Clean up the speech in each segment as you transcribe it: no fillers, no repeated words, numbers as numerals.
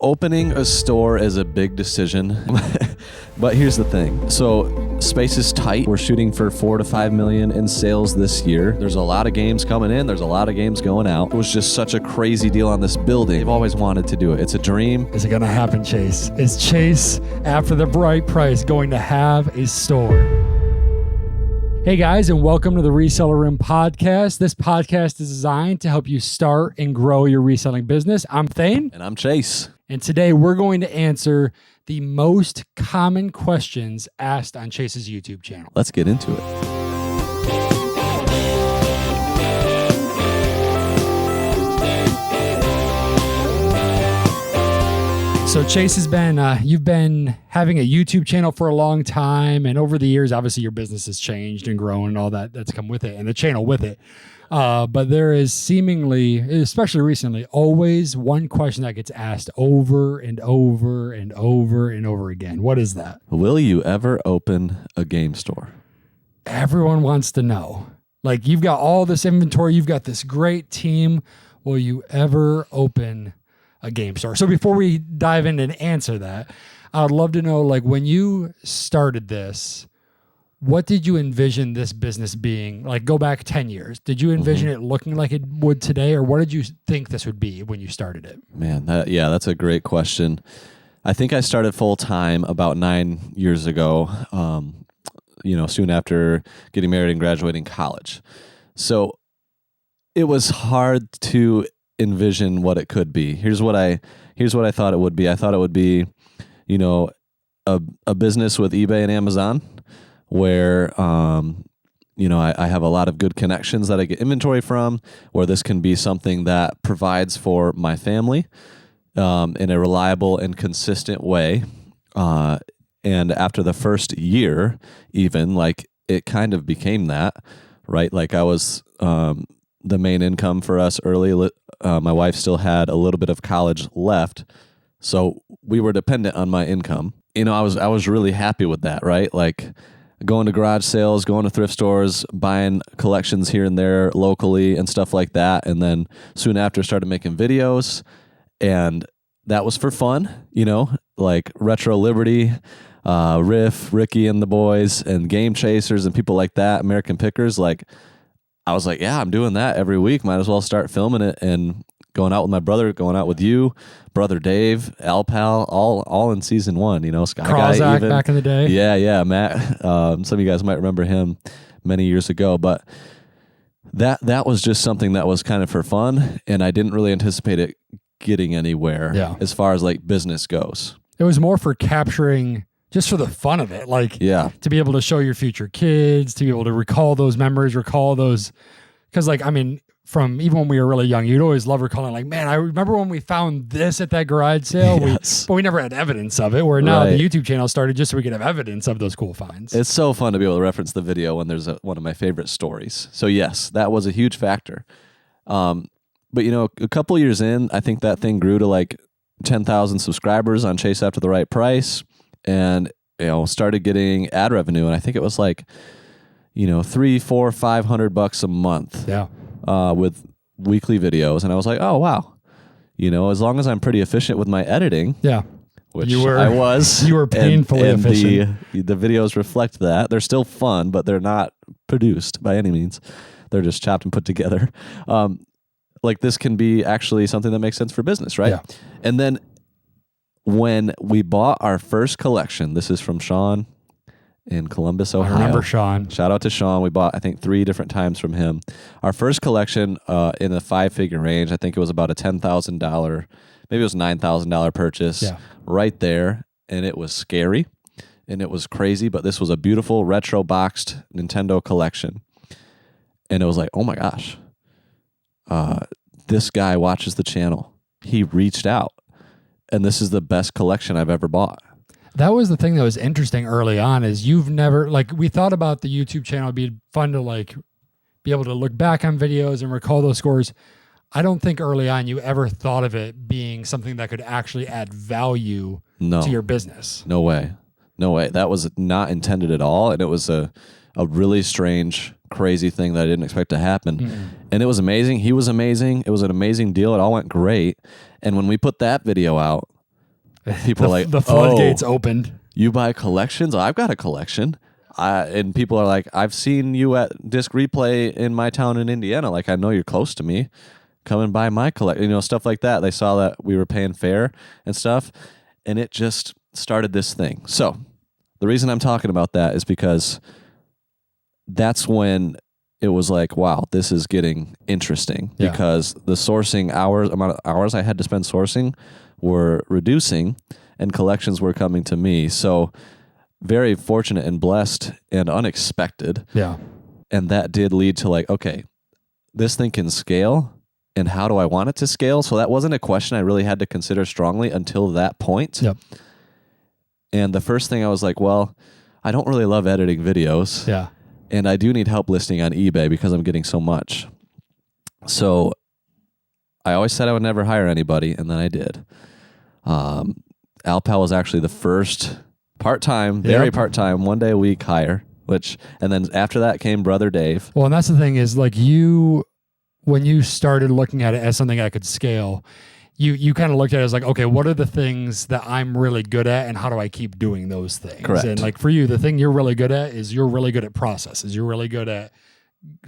Opening a store is a big decision, but here's the thing. So space is tight. We're shooting for 4 to 5 million in sales this year. There's a lot of games coming in. There's a lot of games going out. It was just such a crazy deal on this building. I've always wanted to do it. It's a dream. Is it going to happen, Chase? Is Chase, after the right price, going to have a store? Hey guys, and welcome to the Resell Room podcast. This podcast is designed to help you start and grow your reselling business. I'm Thayne. And I'm Chase. And today we're going to answer the most common questions asked on Chase's YouTube channel. Let's get into it. So Chase has been, you've been having a YouTube channel for a long time, and over the years, obviously your business has changed and grown and all that's come with it, and the channel with it. But there is seemingly, especially recently, always one question that gets asked over and over and over and over again. What is that? Will you ever open a game store? Everyone wants to know. Like, you've got all this inventory, you've got this great team. Will you ever open a game store? So before we dive in and answer that, I'd love to know, like, when you started this, what did you envision this business being? Like, go back 10 years. Did you envision it looking like it would today, or what did you think this would be when you started it? Man, that's a great question. I think I started full time about 9 years ago, soon after getting married and graduating college. So it was hard to envision what it could be. Here's what I thought it would be. I thought it would be, a business with eBay and Amazon, where I have a lot of good connections that I get inventory from, where this can be something that provides for my family in a reliable and consistent way. And after the first year, even, like, it kind of became that, right? Like, I was the main income for us early. My wife still had a little bit of college left, so we were dependent on my income. I was really happy with that, right? Like, going to garage sales, going to thrift stores, buying collections here and there locally and stuff like that. And then soon after started making videos, and that was for fun, like Retro Liberty, Riff, Ricky and the boys, and Game Chasers and people like that, American Pickers. Like, I was like, yeah, I'm doing that every week. Might as well start filming it and going out with my brother, going out with you, brother Dave, Al Pal, all in season 1, Sky Guy even. Back in the day. Yeah, Matt. Some of you guys might remember him many years ago, but that was just something that was kind of for fun, and I didn't really anticipate it getting anywhere as far as like business goes. It was more for capturing, just for the fun of it, like to be able to show your future kids, to be able to recall those memories, because from even when we were really young, you'd always love recalling, like, man, I remember when we found this at that garage sale, but we never had evidence of it, where now the YouTube channel started just so we could have evidence of those cool finds. It's so fun to be able to reference the video when there's one of my favorite stories. So yes, that was a huge factor. But a couple years in, I think that thing grew to like 10,000 subscribers on Chase After the Right Price, and started getting ad revenue, and I think it was like $300, $400, $500 a month. With weekly videos, and I was like, oh wow, as long as I'm pretty efficient with my editing, which I was, you were painfully efficient. The videos reflect that. They're still fun, but they're not produced by any means. They're just chopped and put together. Like, this can be actually something that makes sense for business, right? And then when we bought our first collection, this is from Sean in Columbus, Ohio. I remember Sean. Shout out to Sean. We bought, I think, 3 different times from him. Our first collection in the 5-figure range, I think it was about a $10,000, maybe it was $9,000 purchase right there. And it was scary and it was crazy, but this was a beautiful retro boxed Nintendo collection. And it was like, oh my gosh, this guy watches the channel. He reached out, and this is the best collection I've ever bought. That was the thing that was interesting early on, is you've never, like, we thought about the YouTube channel, it'd be fun to, like, be able to look back on videos and recall those scores. I don't think early on you ever thought of it being something that could actually add value to your business. No way. That was not intended at all, and it was a really strange, crazy thing that I didn't expect to happen. Mm-hmm. And it was amazing. He was amazing. It was an amazing deal. It all went great. And when we put that video out, People are like, the floodgates oh, opened. you buy collections? Oh, I've got a collection. And people are like, I've seen you at Disc Replay in my town in Indiana. Like, I know you're close to me. Come and buy my collection. Stuff like that. They saw that we were paying fair and stuff. And it just started this thing. So the reason I'm talking about that is because that's when it was like, wow, this is getting interesting. Yeah. Because the sourcing amount of hours I had to spend sourcing were reducing and collections were coming to me. So very fortunate and blessed and unexpected. Yeah. And that did lead to like, okay, this thing can scale, and how do I want it to scale? So that wasn't a question I really had to consider strongly until that point. Yep. And the first thing I was like, well, I don't really love editing videos. Yeah. And I do need help listing on eBay because I'm getting so much. So I always said I would never hire anybody, and then I did. Alpal was actually the first part-time, very part-time, 1 day a week hire, and then after that came Brother Dave. Well, and that's the thing is like when you started looking at it as something I could scale, you kind of looked at it as like, okay, what are the things that I'm really good at and how do I keep doing those things? Correct. And like for you, the thing you're really good at is you're really good at processes. You're really good at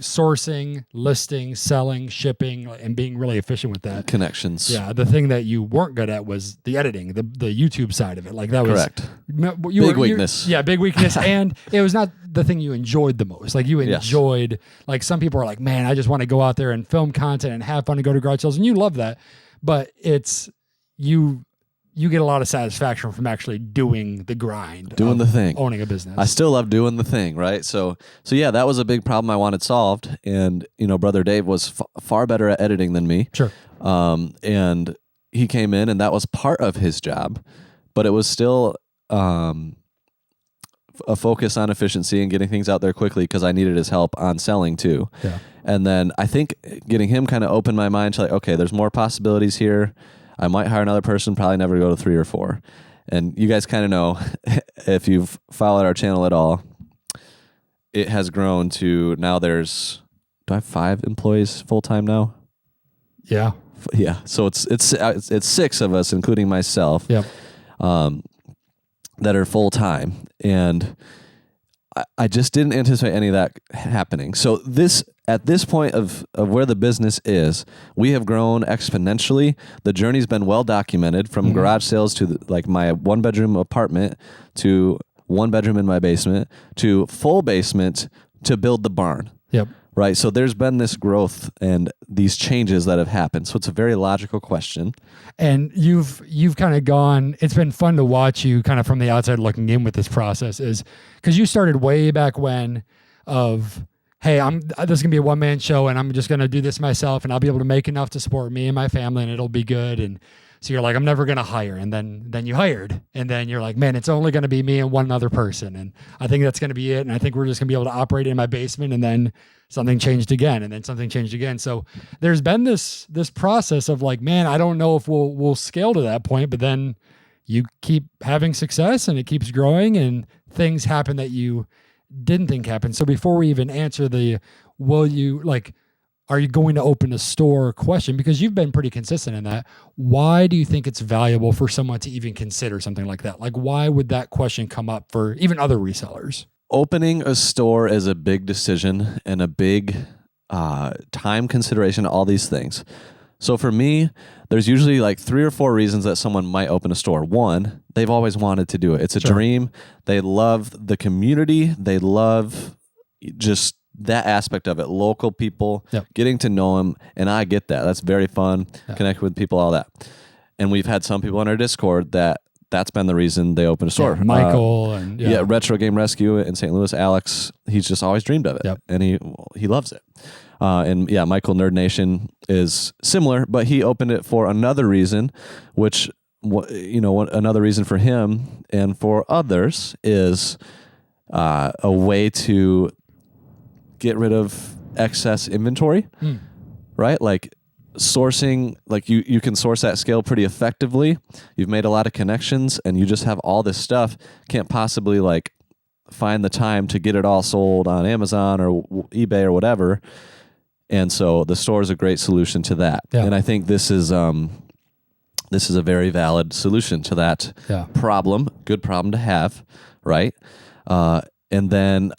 sourcing, listing, selling, shipping, and being really efficient with that. Connections. Yeah. The thing that you weren't good at was the editing, the YouTube side of it. Like that was correct. Big weakness. Yeah, big weakness. And it was not the thing you enjoyed the most. Like you enjoyed, like some people are like, man, I just want to go out there and film content and have fun and go to garage sales. And you love that. But it's you get a lot of satisfaction from actually doing the grind, doing the thing, owning a business. I still love doing the thing, right? So yeah, that was a big problem I wanted solved, and Brother Dave was far better at editing than me. Sure. And he came in, and that was part of his job, but it was still a focus on efficiency and getting things out there quickly because I needed his help on selling too. Yeah. And then I think getting him kind of opened my mind to like, okay, there's more possibilities here. I might hire another person, probably never go to 3 or 4. And you guys kind of know, if you've followed our channel at all, it has grown to now do I have 5 employees full-time now? Yeah. Yeah. So it's 6 of us, including myself, Yep. that are full-time. And I just didn't anticipate any of that happening. So at this point of where the business is, we have grown exponentially. The journey's been well documented from garage sales to like my 1-bedroom apartment to 1 bedroom in my basement to full basement to build the barn. Yep. Right. So there's been this growth and these changes that have happened. So it's a very logical question. And you've kind of gone, it's been fun to watch you kind of from the outside looking in with this process, is because you started way back when of, hey, this is gonna be a one-man show and I'm just gonna do this myself and I'll be able to make enough to support me and my family and it'll be good. And so you're like, I'm never gonna hire. And then you hired. And then you're like, man, it's only gonna be me and one other person. And I think that's gonna be it. And I think we're just gonna be able to operate in my basement. And then something changed again, and then something changed again. So there's been this process of like, man, I don't know if we'll scale to that point, but then you keep having success and it keeps growing and things happen that you didn't think happened. So before we even answer are you going to open a store question, because you've been pretty consistent in that, why do you think it's valuable for someone to even consider something like that? Like, why would that question come up for even other resellers? Opening a store is a big decision and a big time consideration, all these things. So for me, there's usually like 3 or 4 reasons that someone might open a store. 1, they've always wanted to do it. It's a dream. They love the community. They love just that aspect of it. Local people, getting to know them. And I get that. That's very fun. Connect with people, all that. And we've had some people on our Discord that's been the reason they opened a store. Michael and Retro Game Rescue in St. Louis, Alex, he's just always dreamed of it, and he loves it. And Michael Nerd Nation is similar, but he opened it for another reason, which another reason for him and for others is a way to get rid of excess inventory, right? Like sourcing, like you can source that scale pretty effectively. You've made a lot of connections and you just have all this stuff. Can't possibly like find the time to get it all sold on Amazon or eBay or whatever. And so the store is a great solution to that. And I think this is this is a very valid solution to that problem. Good problem to have, right? And then,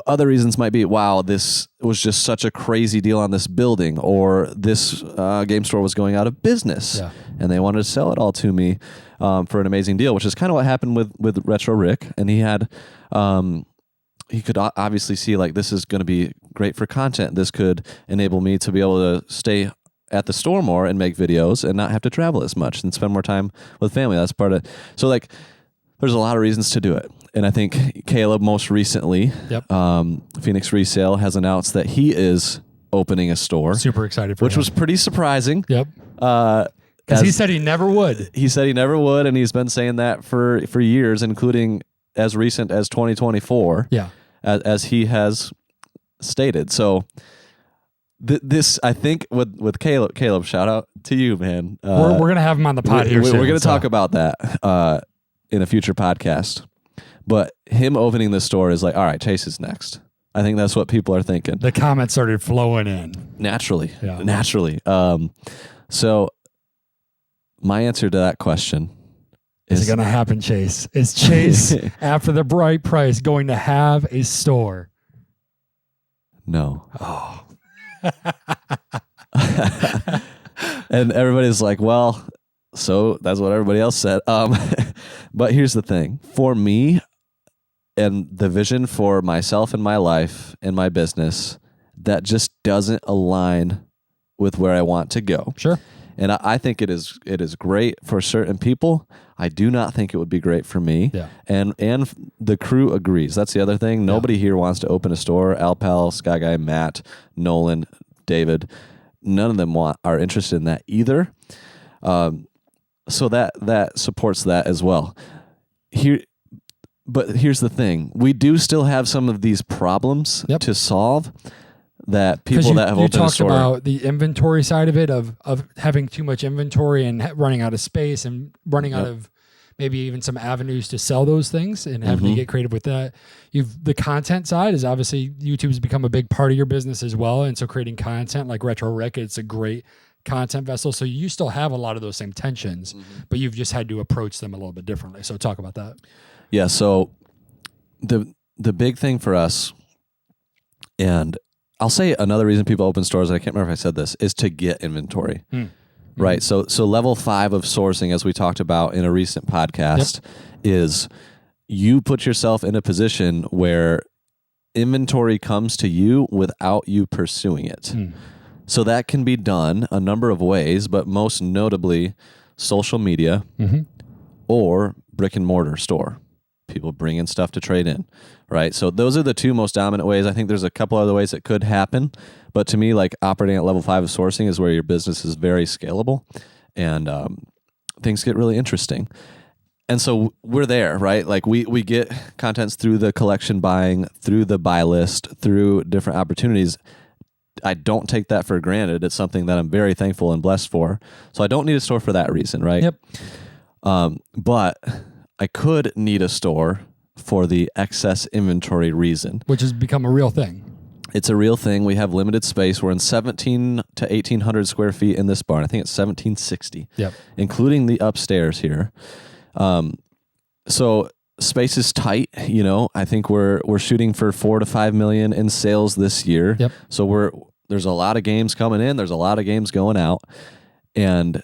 other reasons might be, wow, this was just such a crazy deal on this building, or this game store was going out of business and they wanted to sell it all to me for an amazing deal, which is kind of what happened with Retro Rick. And he had, he could obviously see like, this is going to be great for content. This could enable me to be able to stay at the store more and make videos and not have to travel as much and spend more time with family. That's part of, so like, there's a lot of reasons to do it. And I think Caleb most recently, Phoenix Resale has announced that he is opening a store. Super excited for which him. was pretty surprising. Yep. Because he said he never would. He said he never would, and he's been saying that for years, including as recent as 2024. Yeah. As he has stated. So this, I think, with Caleb, shout out to you, man. We're going to have him on the pod here soon. We're going to talk about that in a future podcast. But him opening the store is like, all right, Chase is next. I think that's what people are thinking. The comments started flowing in. Naturally. So my answer to that question is it going to happen, Chase? Is Chase, after the bright price, going to have a store? No. Oh. And everybody's like, well, so that's what everybody else said. But here's the thing. For me, and the vision for myself and my life and my business, that just doesn't align with where I want to go. Sure. And I think it is great for certain people. I do not think it would be great for me. Yeah. And the crew agrees. That's the other thing. Nobody here wants to open a store. Alpal, Sky Guy, Matt, Nolan, David, none of them are interested in that either. So that supports that as well. But here's the thing. We do still have some of these problems to solve that people that have opened a store. You talked about the inventory side of it, of having too much inventory and running out of space and running out of maybe even some avenues to sell those things and having to get creative with that. The content side is obviously YouTube's become a big part of your business as well. And so creating content like Retro Rick, it's a great content vessel. So you still have a lot of those same tensions, but you've just had to approach them a little bit differently. So talk about that. Yeah. So the big thing for us, and I'll say another reason people open stores, and I can't remember if I said this, is to get inventory. Right. So level 5 of sourcing, as we talked about in a recent podcast, is you put yourself in a position where inventory comes to you without you pursuing it. So that can be done a number of ways, but most notably social media or brick and mortar store. People bring in stuff to trade in, right? So those are the two most dominant ways. I think there's a couple other ways it could happen, but to me, like operating at level 5 of sourcing is where your business is very scalable and things get really interesting. And so we're there, right? Like we get contents through the collection buying, through the Buylist, through different opportunities. I don't take that for granted. It's something that I'm very thankful and blessed for. So I don't need a store for that reason, right? Yep. But I could need a store for the excess inventory reason. Which has become a real thing. It's a real thing. We have limited space. We're in 17 to 1,800 square feet in this barn. I think it's 1,760, including the upstairs here. So space is tight. I think we're shooting for 4 to 5 million in sales this year. Yep. So there's a lot of games coming in. There's a lot of games going out, and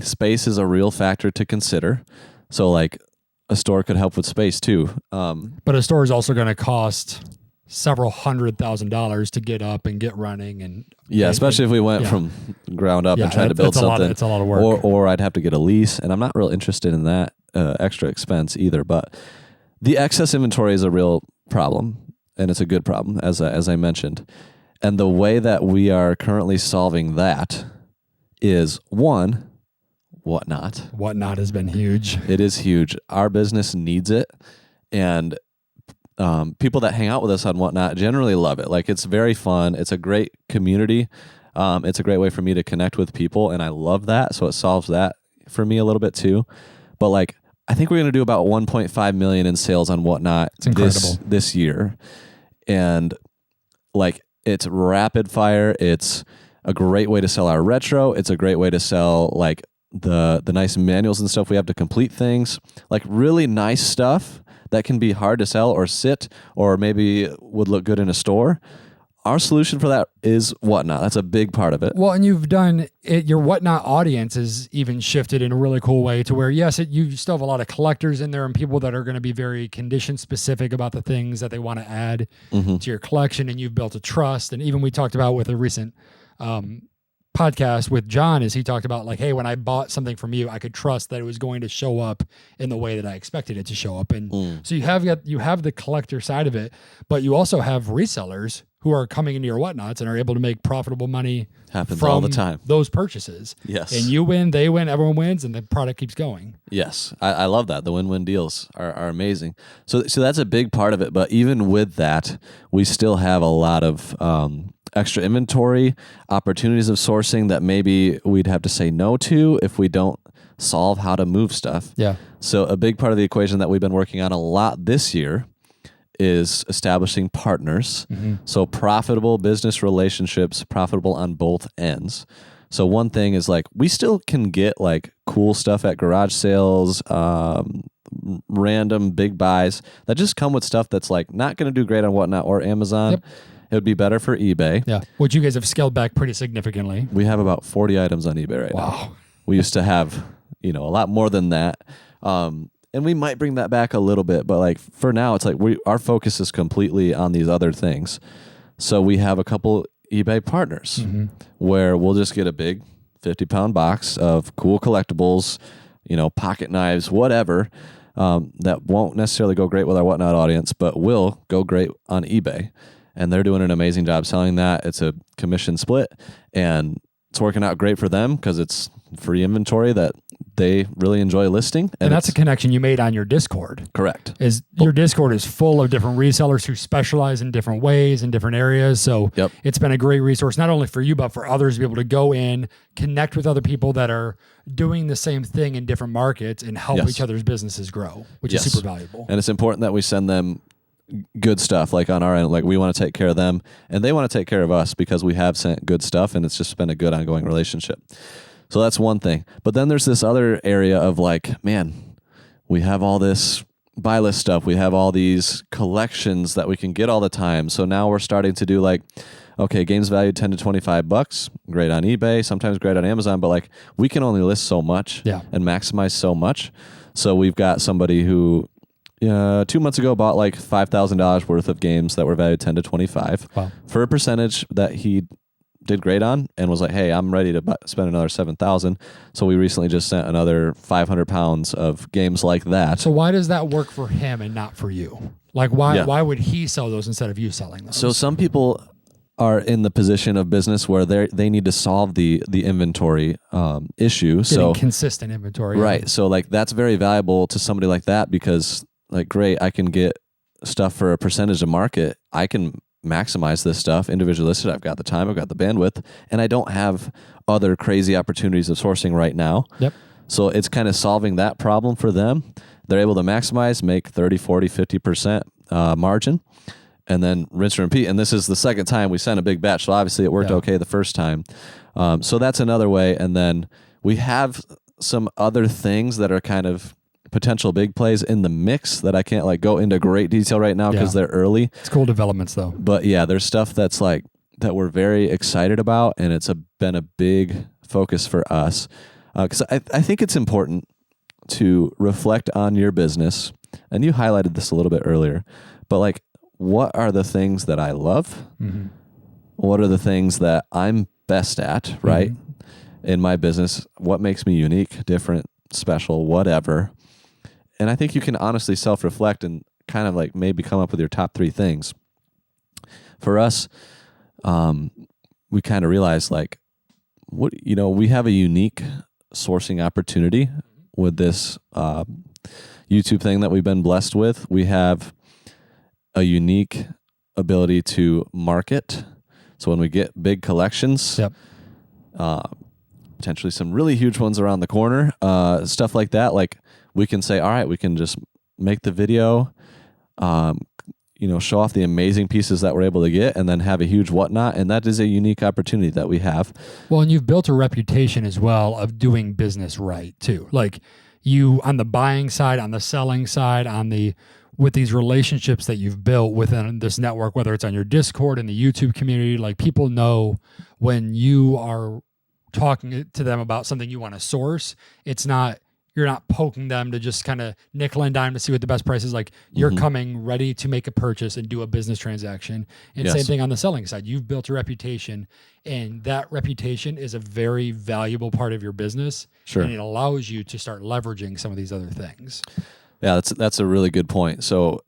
space is a real factor to consider. So like a store could help with space too. But a store is also going to cost several $100,000 to get up and get running. And especially if we went from ground up and tried to build something. It's a lot of work. Or I'd have to get a lease, and I'm not real interested in that extra expense either. But the excess inventory is a real problem, and it's a good problem, as I mentioned. And the way that we are currently solving that is, one, Whatnot. Whatnot has been huge. It is huge. Our business needs it, and people that hang out with us on Whatnot generally love it. Like, it's very fun. It's a great community. It's a great way for me to connect with people, and I love that. So it solves that for me a little bit too. But like, I think we're going to do about 1.5 million in sales on Whatnot this year, and like, it's rapid fire. It's a great way to sell our retro. It's a great way to sell like the nice manuals and stuff we have to complete things, like really nice stuff that can be hard to sell or sit or maybe would look good in a store. Our solution for that is Whatnot. That's a big part of it. Well, and you've done it, your Whatnot audience is even shifted in a really cool way to where, yes, you still have a lot of collectors in there and people that are going to be very condition specific about the things that they want to add to your collection. And you've built a trust. And even we talked about with a recent podcast with John is he talked about like, hey, when I bought something from you, I could trust that it was going to show up in the way that I expected it to show up. And so you have the collector side of it, but you also have resellers who are coming into your Whatnots and are able to make profitable money Happens from all the time. Those purchases. Yes. And you win, they win, everyone wins, and the product keeps going. Yes. I love that. The win-win deals are amazing. So that's a big part of it. But even with that, we still have a lot of extra inventory, opportunities of sourcing that maybe we'd have to say no to if we don't solve how to move stuff. Yeah. So a big part of the equation that we've been working on a lot this year is establishing partners. So profitable business relationships, profitable on both ends. So one thing is like, we still can get like cool stuff at garage sales, random big buys that just come with stuff that's like not going to do great on Whatnot or Amazon. Yep. It would be better for eBay. Yeah. Which you guys have scaled back pretty significantly. We have about 40 items on eBay right now. We used to have, a lot more than that. And we might bring that back a little bit, but like for now, it's like our focus is completely on these other things. So we have a couple eBay partners where we'll just get a big 50-pound box of cool collectibles, pocket knives, whatever, that won't necessarily go great with our Whatnot audience, but will go great on eBay. And they're doing an amazing job selling that. It's a commission split, and it's working out great for them because it's free inventory that they really enjoy listing. And that's a connection you made on your Discord. Correct. Your Discord is full of different resellers who specialize in different ways in different areas. So It's been a great resource, not only for you, but for others to be able to go in, connect with other people that are doing the same thing in different markets and help each other's businesses grow, which is super valuable. And it's important that we send them good stuff, like on our end, like we want to take care of them and they want to take care of us because we have sent good stuff and it's just been a good ongoing relationship. So that's one thing. But then there's this other area of like, man, we have all this Buylist stuff. We have all these collections that we can get all the time. So now we're starting to do like, okay, games valued $10 to $25, great on eBay, sometimes great on Amazon, but like we can only list so much and maximize so much. So we've got somebody who 2 months ago bought like $5,000 worth of games that were valued 10 to 25 for a percentage that he did great on and was like, hey, I'm ready to spend another 7,000. So we recently just sent another 500 pounds of games like that. So why does that work for him and not for you? Like why would he sell those instead of you selling those? So some people are in the position of business where they need to solve the inventory issue. Getting consistent inventory. Right. So like that's very valuable to somebody like that because like, great, I can get stuff for a percentage of market. I can maximize this stuff, individually listed. I've got the time, I've got the bandwidth, and I don't have other crazy opportunities of sourcing right now. Yep. So it's kind of solving that problem for them. They're able to maximize, make 30, 40, 50% margin, and then rinse and repeat. And this is the second time we sent a big batch. So obviously it worked okay the first time. So that's another way. And then we have some other things that are kind of potential big plays in the mix that I can't like go into great detail right now because they're early. It's cool developments though. But yeah, there's stuff that's like that we're very excited about, and it's been a big focus for us because I think it's important to reflect on your business. And you highlighted this a little bit earlier, but like, what are the things that I love? What are the things that I'm best at, right? In my business, what makes me unique, different, special, whatever. And I think you can honestly self-reflect and kind of like maybe come up with your top 3 things. For us, we kind of realized like, we have a unique sourcing opportunity with this YouTube thing that we've been blessed with. We have a unique ability to market. So when we get big collections, potentially some really huge ones around the corner, stuff like that, like we can say, all right, we can just make the video, show off the amazing pieces that we're able to get and then have a huge whatnot. And that is a unique opportunity that we have. Well, and you've built a reputation as well of doing business right too. Like you on the buying side, on the selling side, with these relationships that you've built within this network, whether it's on your Discord and the YouTube community, like people know when you are talking to them about something you want to source, you're not poking them to just kind of nickel and dime to see what the best price is. Like you're coming ready to make a purchase and do a business transaction. And same thing on the selling side. You've built a reputation, and that reputation is a very valuable part of your business. Sure. And it allows you to start leveraging some of these other things. Yeah, that's a really good point. So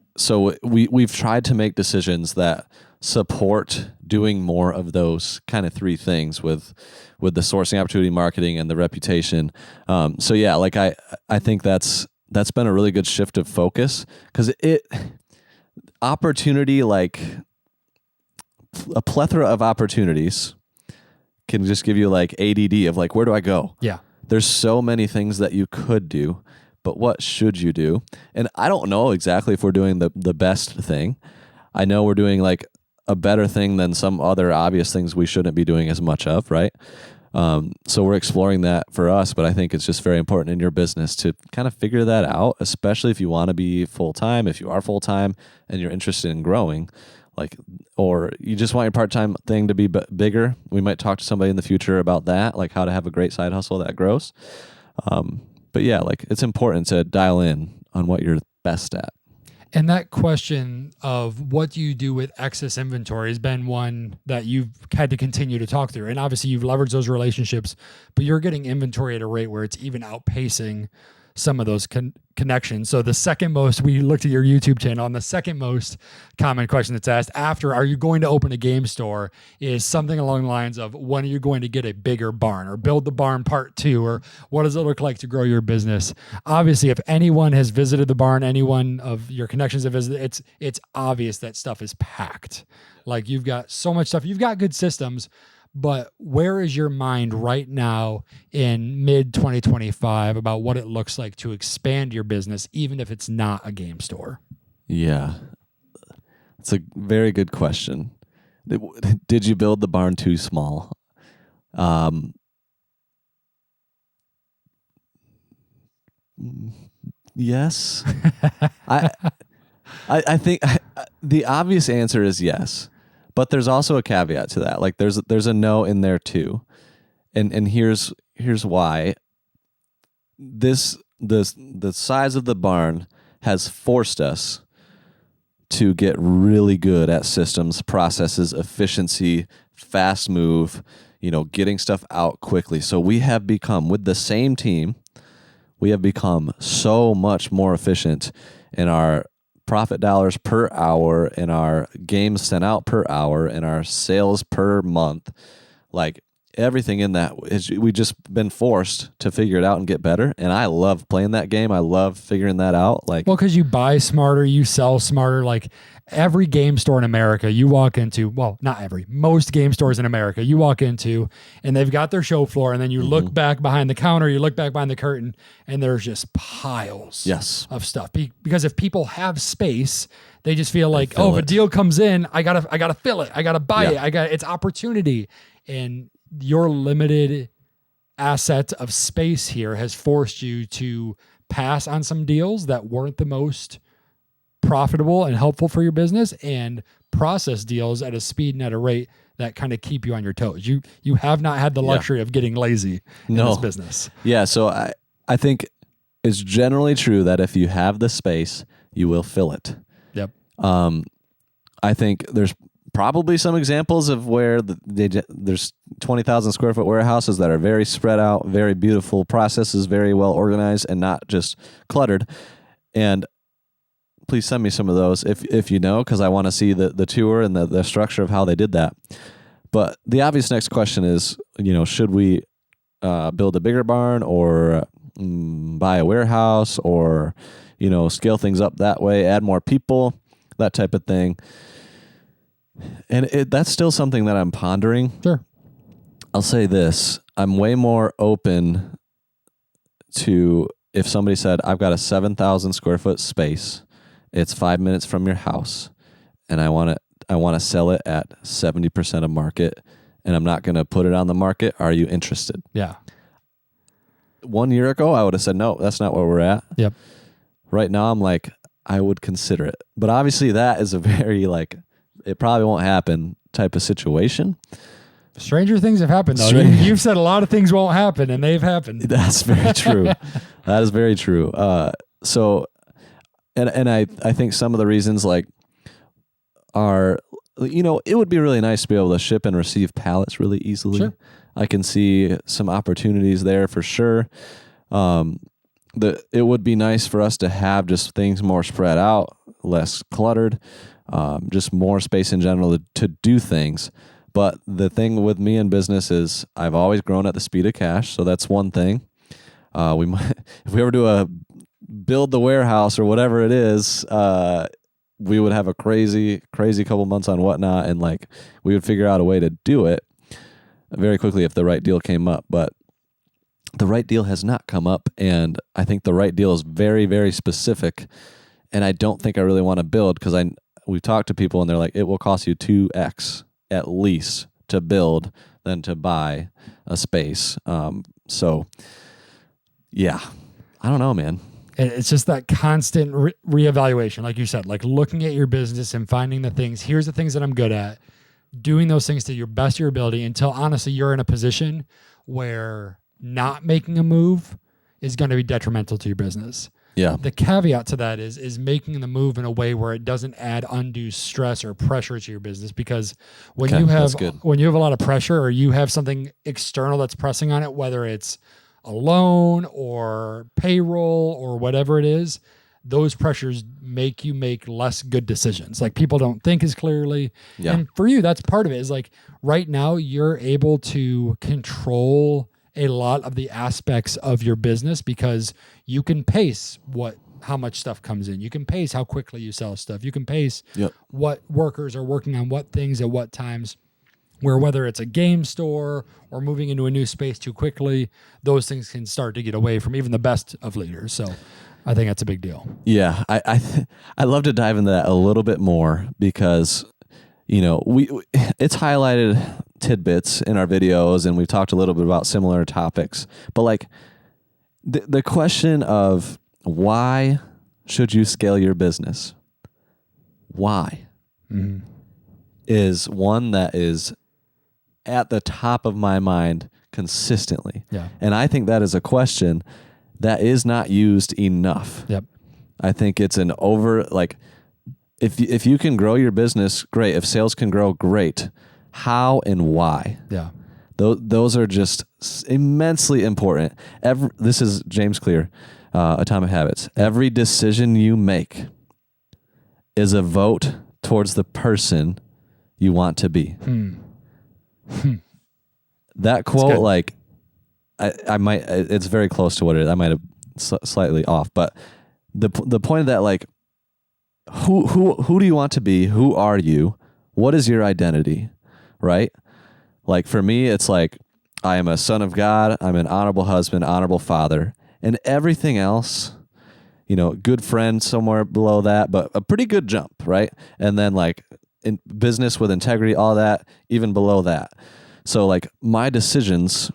we've tried to make decisions that support doing more of those kind of three things with the sourcing opportunity, marketing, and the reputation. So yeah, like I think that's been a really good shift of focus, because opportunity, like a plethora of opportunities can just give you like ADD of like, where do I go? Yeah. There's so many things that you could do, but what should you do? And I don't know exactly if we're doing the best thing. I know we're doing like a better thing than some other obvious things we shouldn't be doing as much of, right? So we're exploring that for us, but I think it's just very important in your business to kind of figure that out, especially if you want to be full-time, if you are full-time and you're interested in growing, like, or you just want your part-time thing to be bigger. We might talk to somebody in the future about that, like how to have a great side hustle that grows. But yeah, like it's important to dial in on what you're best at. And that question of what do you do with excess inventory has been one that you've had to continue to talk through. And obviously you've leveraged those relationships, but you're getting inventory at a rate where it's even outpacing some of those connections. So the second most, we looked at your YouTube channel, and the second most common question that's asked after, are you going to open a game store, is something along the lines of, when are you going to get a bigger barn, or build the barn part 2, or what does it look like to grow your business? Obviously, if anyone has visited the barn, anyone of your connections have visited, it's obvious that stuff is packed. Like you've got so much stuff, you've got good systems, but where is your mind right now in mid 2025 about what it looks like to expand your business, even if it's not a game store? Yeah, it's a very good question. Did you build the barn too small? Yes. I think the obvious answer is yes. But there's also a caveat to that. Like there's a no in there too. And here's why. The size of the barn has forced us to get really good at systems, processes, efficiency, fast move, getting stuff out quickly. So we have become, with the same team, we have become so much more efficient in our profit dollars per hour, in our games sent out per hour, in our sales per month. Like everything in that is, we just been forced to figure it out and get better. And I love playing that game. I love figuring that out. Like, well, because you buy smarter, you sell smarter. Like every game store in America you walk into, well, not every, most game stores in America you walk into, and they've got their show floor, and then you look back behind the counter, you look back behind the curtain, and there's just piles of stuff. Because if people have space, they just feel like, if a deal comes in, I gotta fill it, I gotta buy it, it's opportunity. And your limited asset of space here has forced you to pass on some deals that weren't the most profitable and helpful for your business, and process deals at a speed and at a rate that kind of keep you on your toes. You have not had the luxury of getting lazy in this business. Yeah. So I think it's generally true that if you have the space, you will fill it. Yep. I think there's probably some examples of where there's 20,000 square foot warehouses that are very spread out, very beautiful processes, very well organized, and not just cluttered. And please send me some of those if you know, because I want to see the tour and the structure of how they did that. But the obvious next question is, should we build a bigger barn, or buy a warehouse, or scale things up that way, add more people, that type of thing. And that's still something that I'm pondering. Sure. I'll say this. I'm way more open to, if somebody said, I've got a 7,000 square foot space, it's 5 minutes from your house, and I want to sell it at 70% of market, and I'm not going to put it on the market. Are you interested? Yeah. 1 year ago, I would have said, no, that's not where we're at. Yep. Right now, I'm like, I would consider it. But obviously that is a very like, it probably won't happen type of situation. Stranger things have happened, though. You've said a lot of things won't happen, and they've happened. That's very true. That is very true. So, and I think some of the reasons like are, it would be really nice to be able to ship and receive pallets really easily. Sure. I can see some opportunities there for sure. It would be nice for us to have just things more spread out, less cluttered, just more space in general to do things. But the thing with me in business is I've always grown at the speed of cash. So that's one thing. We might, if we ever do build the warehouse or whatever it is, we would have a crazy couple months on whatnot. And like, we would figure out a way to do it very quickly if the right deal came up. But the right deal has not come up. And I think the right deal is very, very specific. And I don't think I really want to build because we've talked to people and they're like, it will cost you 2x at least to build than to buy a space. So yeah, I don't know, man. And it's just that constant reevaluation, like you said, like looking at your business and finding here's the things that I'm good at, doing those things to your best of your ability until honestly you're in a position where not making a move is going to be detrimental to your business. Yeah. The caveat to that is making the move in a way where it doesn't add undue stress or pressure to your business. Because when you have a lot of pressure or you have something external that's pressing on it, whether it's a loan or payroll or whatever it is, those pressures make you make less good decisions. Like people don't think as clearly. Yeah. And for you, that's part of it is like right now you're able to control a lot of the aspects of your business because you can pace how much stuff comes in. You can pace how quickly you sell stuff. You can pace what workers are working on what things at what times, where whether it's a game store or moving into a new space too quickly, those things can start to get away from even the best of leaders. So I think that's a big deal. Yeah. I love to dive into that a little bit more because, it's highlighted tidbits in our videos and we've talked a little bit about similar topics, but like the question of why should you scale your business? Why is one that is at the top of my mind consistently. Yeah. And I think that is a question that is not used enough. Yep. I think it's if you can grow your business, great. If sales can grow, great. How and why? Yeah. Those are just immensely important. This is James Clear, Atomic Habits. Every decision you make is a vote towards the person you want to be. That quote, like, I might, it's very close to what it is. I might have slightly off, but the point of that, like, who do you want to be? Who are you? What is your identity? Right? Like for me, it's like, I am a son of God. I'm an honorable husband, honorable father, and everything else, good friend somewhere below that, but a pretty good jump. Right. And then like in business with integrity, all that, even below that. So like my decisions,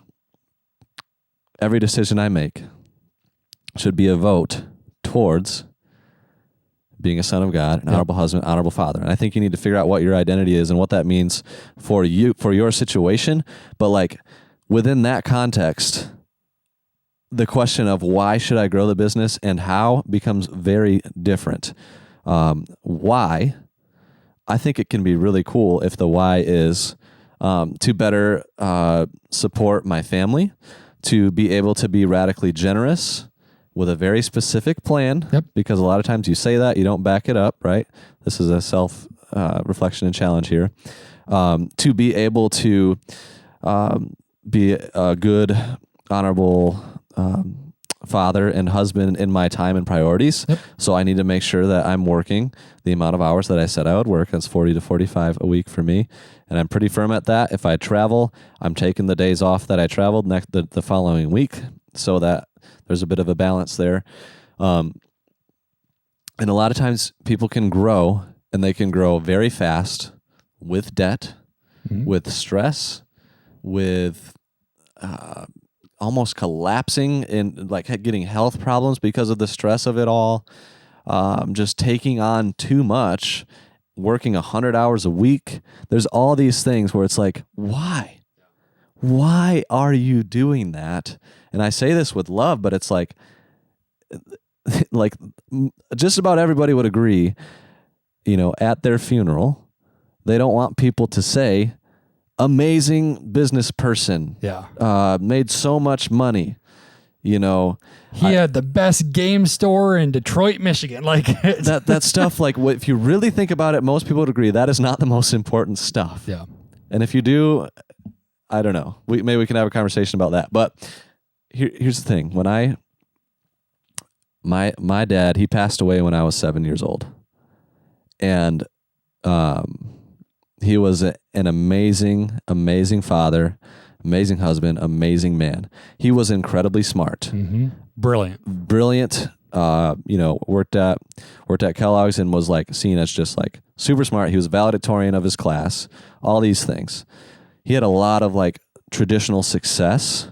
every decision I make should be a vote towards being a son of God, an honorable husband, honorable father. And I think you need to figure out what your identity is and what that means for you, for your situation. But like within that context, the question of why should I grow the business and how becomes very different. Why? I think it can be really cool if the why is to better support my family, to be able to be radically generous with a very specific plan. Yep. Because a lot of times you say that, you don't back it up, right? This is a self reflection and challenge here. To be able to be a good, honorable father and husband in my time and priorities. Yep. So I need to make sure that I'm working the amount of hours that I said I would work. That's 40 to 45 a week for me. And I'm pretty firm at that. If I travel, I'm taking the days off that I traveled the following week so that there's a bit of a balance there. And a lot of times people can grow and they can grow very fast with debt, with stress, with almost collapsing in like getting health problems because of the stress of it all, just taking on too much, working 100 hours a week. There's all these things where it's like, why? Why are you doing that? And I say this with love, but it's like just about everybody would agree, at their funeral, they don't want people to say, amazing business person. Yeah. Made so much money. He had the best game store in Detroit, Michigan. Like that stuff. Like, if you really think about it, most people would agree that is not the most important stuff. Yeah. And if you do, I don't know. Maybe we can have a conversation about that. But here's the thing: when my dad, he passed away when I was 7 years old, and he was an amazing, amazing father, amazing husband, amazing man. He was incredibly smart. Mm-hmm. Brilliant. Worked at Kellogg's and was like seen as just like super smart. He was valedictorian of his class, all these things. He had a lot of like traditional success,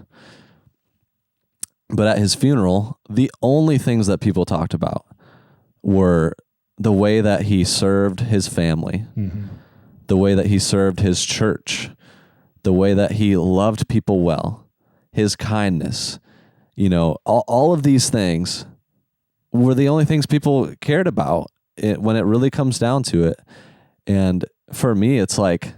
but at his funeral, the only things that people talked about were the way that he served his family, the way that he served his church, the way that he loved people well, his kindness, all of these things were the only things people cared about when it really comes down to it. And for me, it's like,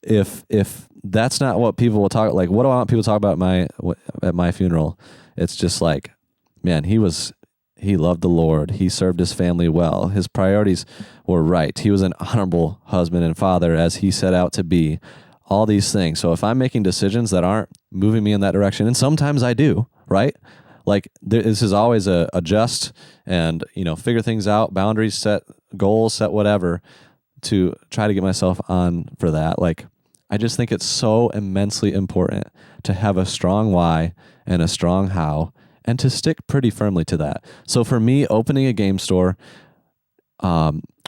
if that's not what people will talk, like, what do I want people to talk about at my funeral? It's just like, man, he loved the Lord. He served his family well. His priorities were right. He was an honorable husband and father as he set out to be. All these things. So if I'm making decisions that aren't moving me in that direction, and sometimes I do, right? Like this is always a adjust and, figure things out, boundaries set, goals set, whatever, to try to get myself on for that. Like, I just think it's so immensely important to have a strong why and a strong how, and to stick pretty firmly to that. So for me, opening a game store,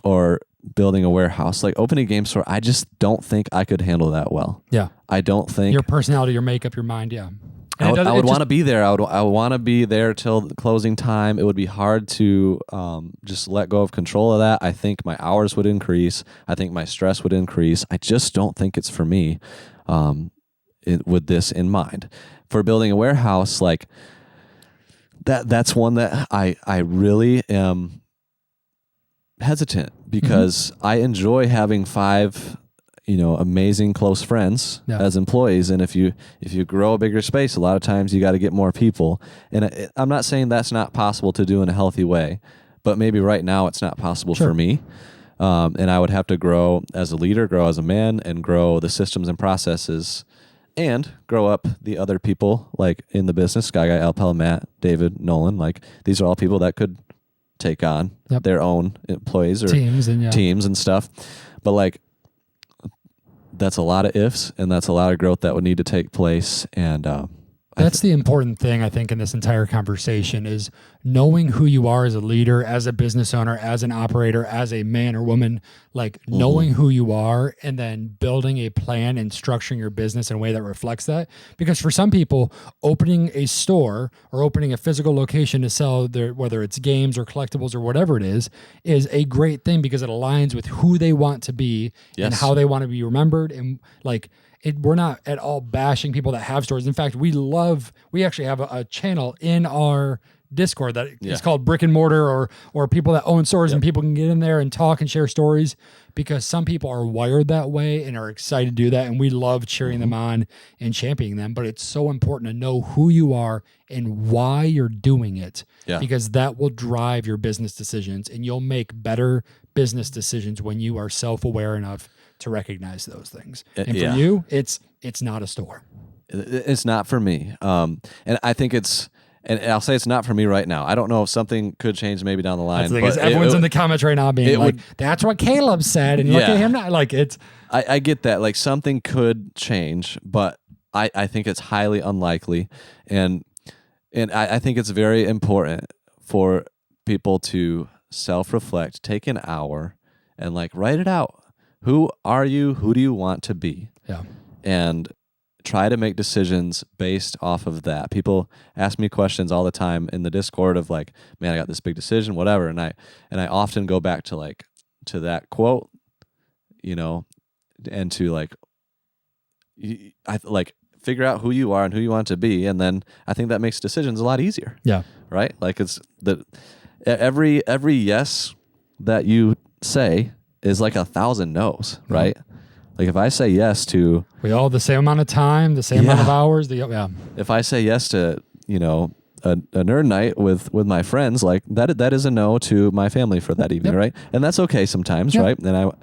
or building a warehouse, like opening a game store, I just don't think I could handle that well. Yeah. I don't think your personality, your makeup, your mind. Yeah. I would want to be there. I would want to be there till the closing time. It would be hard to just let go of control of that. I think my hours would increase. I think my stress would increase. I just don't think it's for me with this in mind. For building a warehouse, like that's one that I really am hesitant because I enjoy having 5 amazing close friends as employees. And if you grow a bigger space, a lot of times you got to get more people. And I'm not saying that's not possible to do in a healthy way, but maybe right now it's not possible for me. And I would have to grow as a leader, grow as a man, and grow the systems and processes, and grow up the other people like in the business, Sky Guy, Alpel, Matt, David, Nolan. Like these are all people that could take on their own employees or teams and stuff. But like, that's a lot of ifs, and that's a lot of growth that would need to take place. And that's the important thing, I think, in this entire conversation is knowing who you are as a leader, as a business owner, as an operator, as a man or woman, like knowing who you are and then building a plan and structuring your business in a way that reflects that. Because for some people, opening a store or opening a physical location to sell whether it's games or collectibles or whatever it is a great thing because it aligns with who they want to be and how they want to be remembered. And like, we're not at all bashing people that have stores. In fact, we actually have a channel in our Discord that is called Brick and Mortar or people that own stores, and people can get in there and talk and share stories because some people are wired that way and are excited to do that. And we love cheering them on and championing them. But it's so important to know who you are and why you're doing it because that will drive your business decisions, and you'll make better business decisions when you are self-aware enough to recognize those things. And for you, it's not a store. It's not for me. And I think and I'll say it's not for me right now. I don't know if something could change maybe down the line. That's the thing, is everyone's in the comments right now being like, that's what Caleb said. And look at him now. Like I get that. Like something could change, but I think it's highly unlikely. And I think it's very important for people to self-reflect, take an hour and like write it out. Who are you? Who do you want to be? Yeah. And try to make decisions based off of that. People ask me questions all the time in the Discord of like, man, I got this big decision, whatever. And I often go back to that quote, you know, and to like figure out who you are and who you want to be. And then I think that makes decisions a lot easier. Yeah. Right? Like it's every yes that you say is like 1,000 no's, right? Like if I say yes to... We all the same amount of time, the same amount of hours. If I say yes to, you know, a nerd night with my friends, like that is a no to my family for that evening, right? And that's okay sometimes, right? And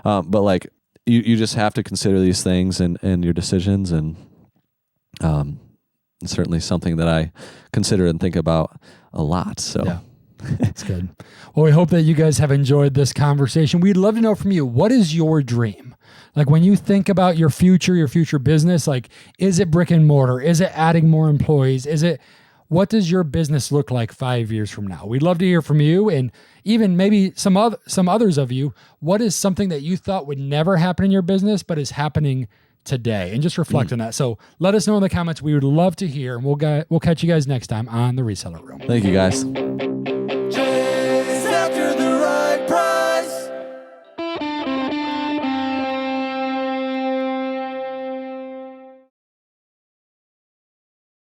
but like you just have to consider these things and your decisions, and it's certainly something that I consider and think about a lot. So. Yeah. That's good. Well, we hope that you guys have enjoyed this conversation. We'd love to know from you, what is your dream? Like when you think about your future business, like, is it brick and mortar? Is it adding more employees? What does your business look like 5 years from now? We'd love to hear from you, and even maybe some others of you. What is something that you thought would never happen in your business, but is happening today? And just reflect on that. So let us know in the comments. We would love to hear, and we'll catch you guys next time on the Reseller Room. Thank you, guys.